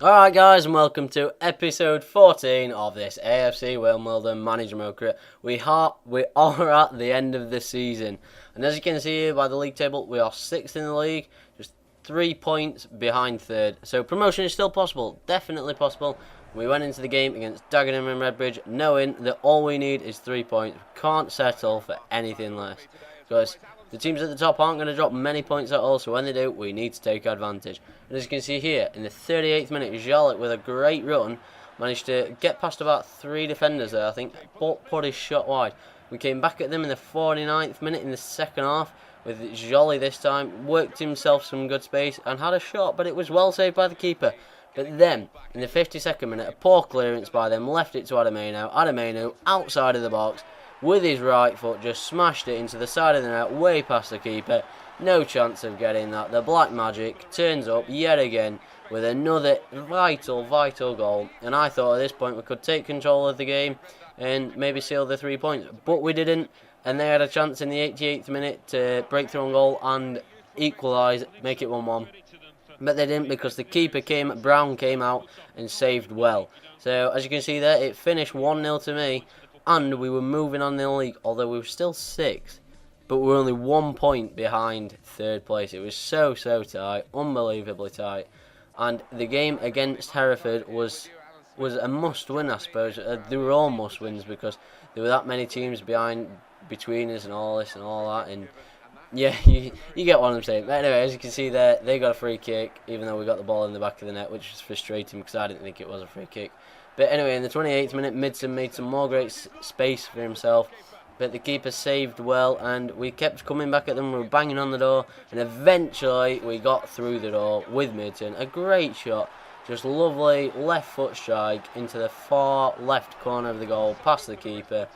Alright guys, and welcome to episode 14 of this AFC Wimbledon Manager Mode. We are at the end of the season, and as you can see here by the league table, we are 6th in the league, just 3 points behind 3rd. So promotion is still possible, definitely possible. We went into the game against Dagenham and Redbridge knowing that all we need is 3 points. We can't settle for anything less, because the teams at the top aren't going to drop many points at all, so when they do, we need to take advantage. And as you can see here, in the 38th minute, Jarlett with a great run managed to get past about 3 defenders there, I think, but put his shot wide. We came back at them in the 49th minute in the second half, with Jolly this time, worked himself some good space and had a shot, but it was well saved by the keeper. But then, in the 52nd minute, a poor clearance by them left it to Adameno. Adameno, outside of the box, with his right foot, just smashed it into the side of the net, way past the keeper. No chance of getting that. The Black Magic turns up yet again with another vital goal. And I thought at this point we could take control of the game and maybe seal the 3 points. But we didn't. And they had a chance in the 88th minute to break through on goal and equalise, make it 1-1. But they didn't, because the keeper Brown came out and saved well. So as you can see there, it finished 1-0 to me. And we were moving on in the league, although we were still 6th, but we were only 1 point behind 3rd place. It was so tight, unbelievably tight. And the game against Hereford was a must-win, I suppose. They were all must-wins because there were that many teams between us and all this and all that. And yeah, you get what I'm saying. But anyway, as you can see there, they got a free kick, even though we got the ball in the back of the net, which was frustrating because I didn't think it was a free kick. But anyway, in the 28th minute, Midson made some more great space for himself. But the keeper saved well, and we kept coming back at them. We were banging on the door, and eventually we got through the door with Midson. A great shot, just lovely left foot strike into the far left corner of the goal, past the keeper.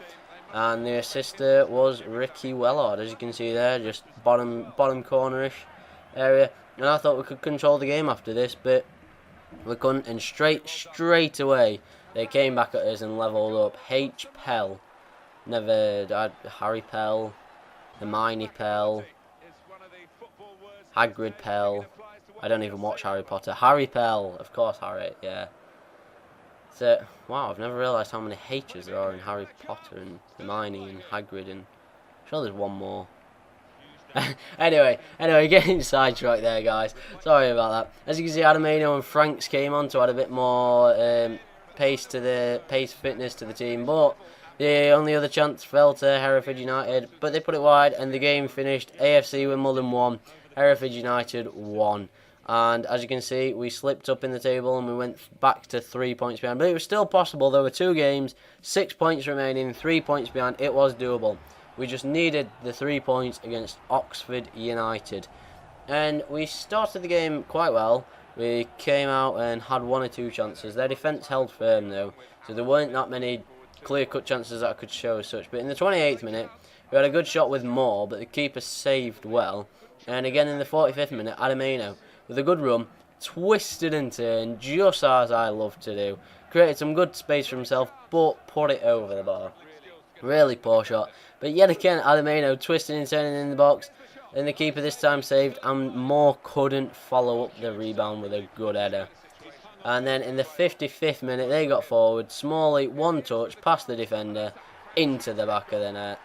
And the assister was Ricky Wellard, as you can see there, just bottom cornerish area. And I thought we could control the game after this, but we couldn't, and straight away they came back at us and levelled up. H. Pell, Harry Pell, Hermione Pell, Hagrid Pell. I don't even watch Harry Potter. Harry Pell, of course, Harry, yeah. So, wow, I've never realised how many H's there are in Harry Potter and Hermione and Hagrid, and I'm sure there's one more. Anyway, getting sidetracked there, guys. Sorry about that. As you can see, Adameno and Franks came on to add a bit more fitness to the team, but the only other chance fell to Hereford United, but they put it wide, and the game finished AFC Wimbledon 1, Hereford United 1. And as you can see, we slipped up in the table and we went back to 3 points behind. But it was still possible. There were 2 games, 6 points remaining, 3 points behind. It was doable. We just needed the 3 points against Oxford United. And we started the game quite well. We came out and had 1 or 2 chances. Their defence held firm though, so there weren't that many clear-cut chances that I could show as such. But in the 28th minute, we had a good shot with Moore, but the keeper saved well. And again in the 45th minute, Adameno, with a good run, twisted and turned, just as I love to do. Created some good space for himself, but put it over the bar. Really poor shot. But yet again, Adameno twisting and turning in the box. And the keeper this time saved, and Moore couldn't follow up the rebound with a good header. And then in the 55th minute, they got forward. Smalley, 1 touch, past the defender, into the back of the net.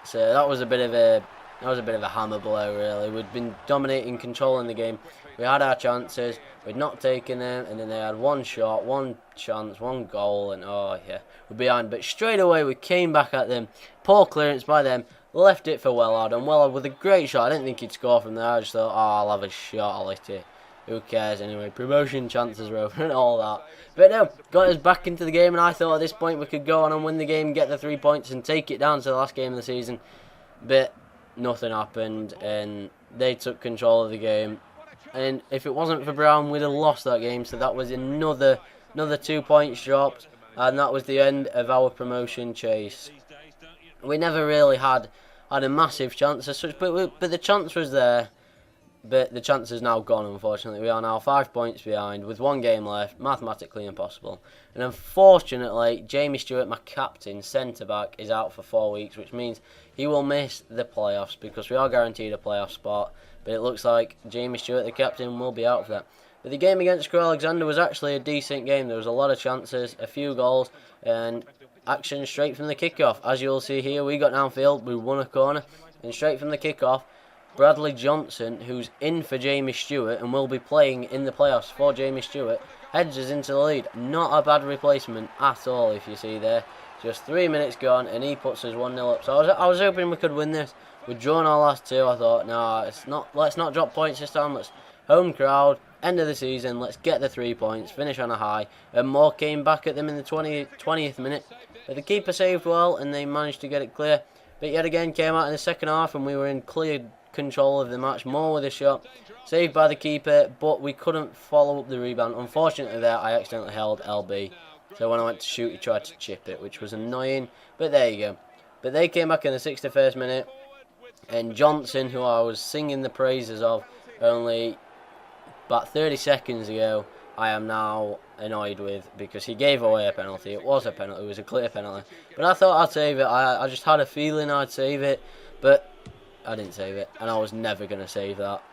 So that was a bit of a hammer blow, really. We'd been dominating, controlling the game. We had our chances, we'd not taken them, and then they had 1 shot, 1 chance, 1 goal, and oh yeah, we're behind. But straight away we came back at them. Poor clearance by them, left it for Wellard, and Wellard with a great shot. I didn't think he'd score from there. I just thought, oh, I'll have a shot, I'll hit it. Who cares anyway, promotion chances are over and all that. But no, got us back into the game, and I thought at this point we could go on and win the game, get the 3 points, and take it down to the last game of the season. But nothing happened, and they took control of the game. And if it wasn't for Brown, we'd have lost that game. So that was another 2 points dropped, and that was the end of our promotion chase. We never really had a massive chance as such, but the chance was there. But the chance is now gone, unfortunately. We are now 5 points behind with 1 game left, mathematically impossible. And unfortunately, Jamie Stewart, my captain, centre-back, is out for 4 weeks, which means he will miss the playoffs because we are guaranteed a playoff spot. But it looks like Jamie Stewart, the captain, will be out for that. But the game against Crewe Alexandra was actually a decent game. There was a lot of chances, a few goals, and action straight from the kickoff. As you'll see here, we got downfield, we won a corner, and straight from the kickoff, Bradley Johnson, who's in for Jamie Stewart and will be playing in the playoffs for Jamie Stewart, heads us into the lead. Not a bad replacement at all, if you see there. Just 3 minutes gone, and he puts us 1-0 up. So I was hoping we could win this. We'd drawn our last two. I thought, no, let's not drop points this time. Let's home crowd, end of the season. Let's get the 3 points, finish on a high. And more came back at them in the 20th minute. But the keeper saved well, and they managed to get it clear. But yet again, came out in the second half, and we were in clear control of the match. More with a shot, saved by the keeper, but we couldn't follow up the rebound. Unfortunately, there I accidentally held LB. So when I went to shoot, he tried to chip it, which was annoying. But there you go. But they came back in the 61st minute. And Johnson, who I was singing the praises of only about 30 seconds ago, I am now annoyed with because he gave away a penalty. It was a penalty. It was a clear penalty. But I thought I'd save it. I just had a feeling I'd save it. But I didn't save it. And I was never going to save that.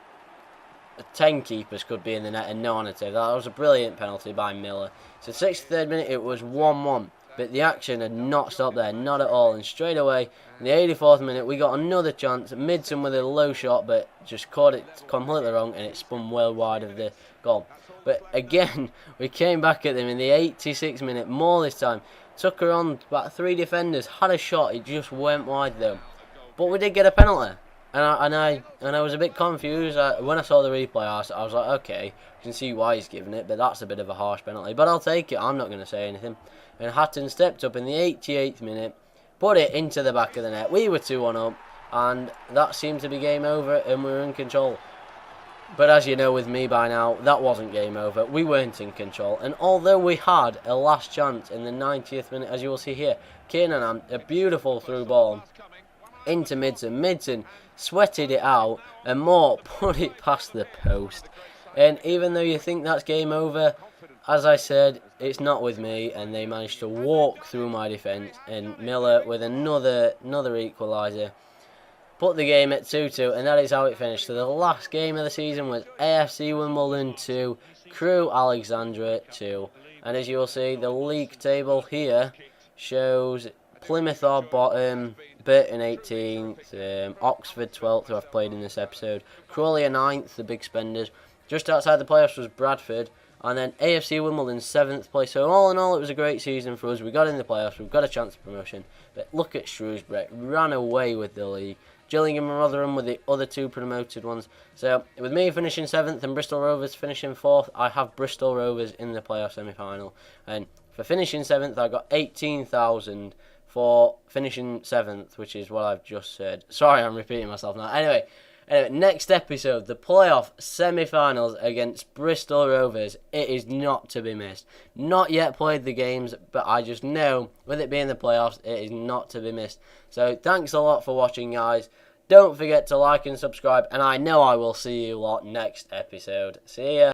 10 keepers could be in the net and no one had saved that. That was a brilliant penalty by Miller. So 63rd minute it was 1-1. But the action had not stopped there, not at all. And straight away, in the 84th minute, we got another chance. Midson with a low shot, but just caught it completely wrong, and it spun well wide of the goal. But again, we came back at them in the 86th minute, more this time. Took her on about 3 defenders, had a shot, it just went wide though. But we did get a penalty. And I was a bit confused. When I saw the replay, I was like, okay, you can see why he's giving it, but that's a bit of a harsh penalty. But I'll take it, I'm not going to say anything. And Hatton stepped up in the 88th minute, put it into the back of the net. We were 2-1 up, and that seemed to be game over, and we were in control. But as you know with me by now, that wasn't game over. We weren't in control. And although we had a last chance in the 90th minute, as you will see here, Kiernan, a beautiful through ball into Midson. Midson sweated it out, and Moore put it past the post. And even though you think that's game over, as I said, it's not with me, and they managed to walk through my defence. And Miller with another equaliser put the game at 2-2, and that is how it finished. So the last game of the season was AFC Wimbledon 2, Crewe Alexandra 2. And as you will see, the league table here shows Plymouth are bottom, Burton 18th, Oxford 12th, who I've played in this episode, Crawley are 9th, the big spenders. Just outside the playoffs was Bradford, and then AFC Wimbledon 7th place. So all in all, it was a great season for us. We got in the playoffs, we've got a chance of promotion. But look at Shrewsbury, ran away with the league. Gillingham and Rotherham were the other 2 promoted ones. So with me finishing 7th and Bristol Rovers finishing 4th, I have Bristol Rovers in the playoff semi-final. And for finishing 7th, I got 18,000 for finishing 7th, which is what I've just said. Sorry, I'm repeating myself now. Anyway, next episode, the playoff semi-finals against Bristol Rovers. It is not to be missed. Not yet played the games, but I just know, with it being the playoffs, it is not to be missed. So thanks a lot for watching, guys. Don't forget to like and subscribe, and I know I will see you lot next episode. See ya.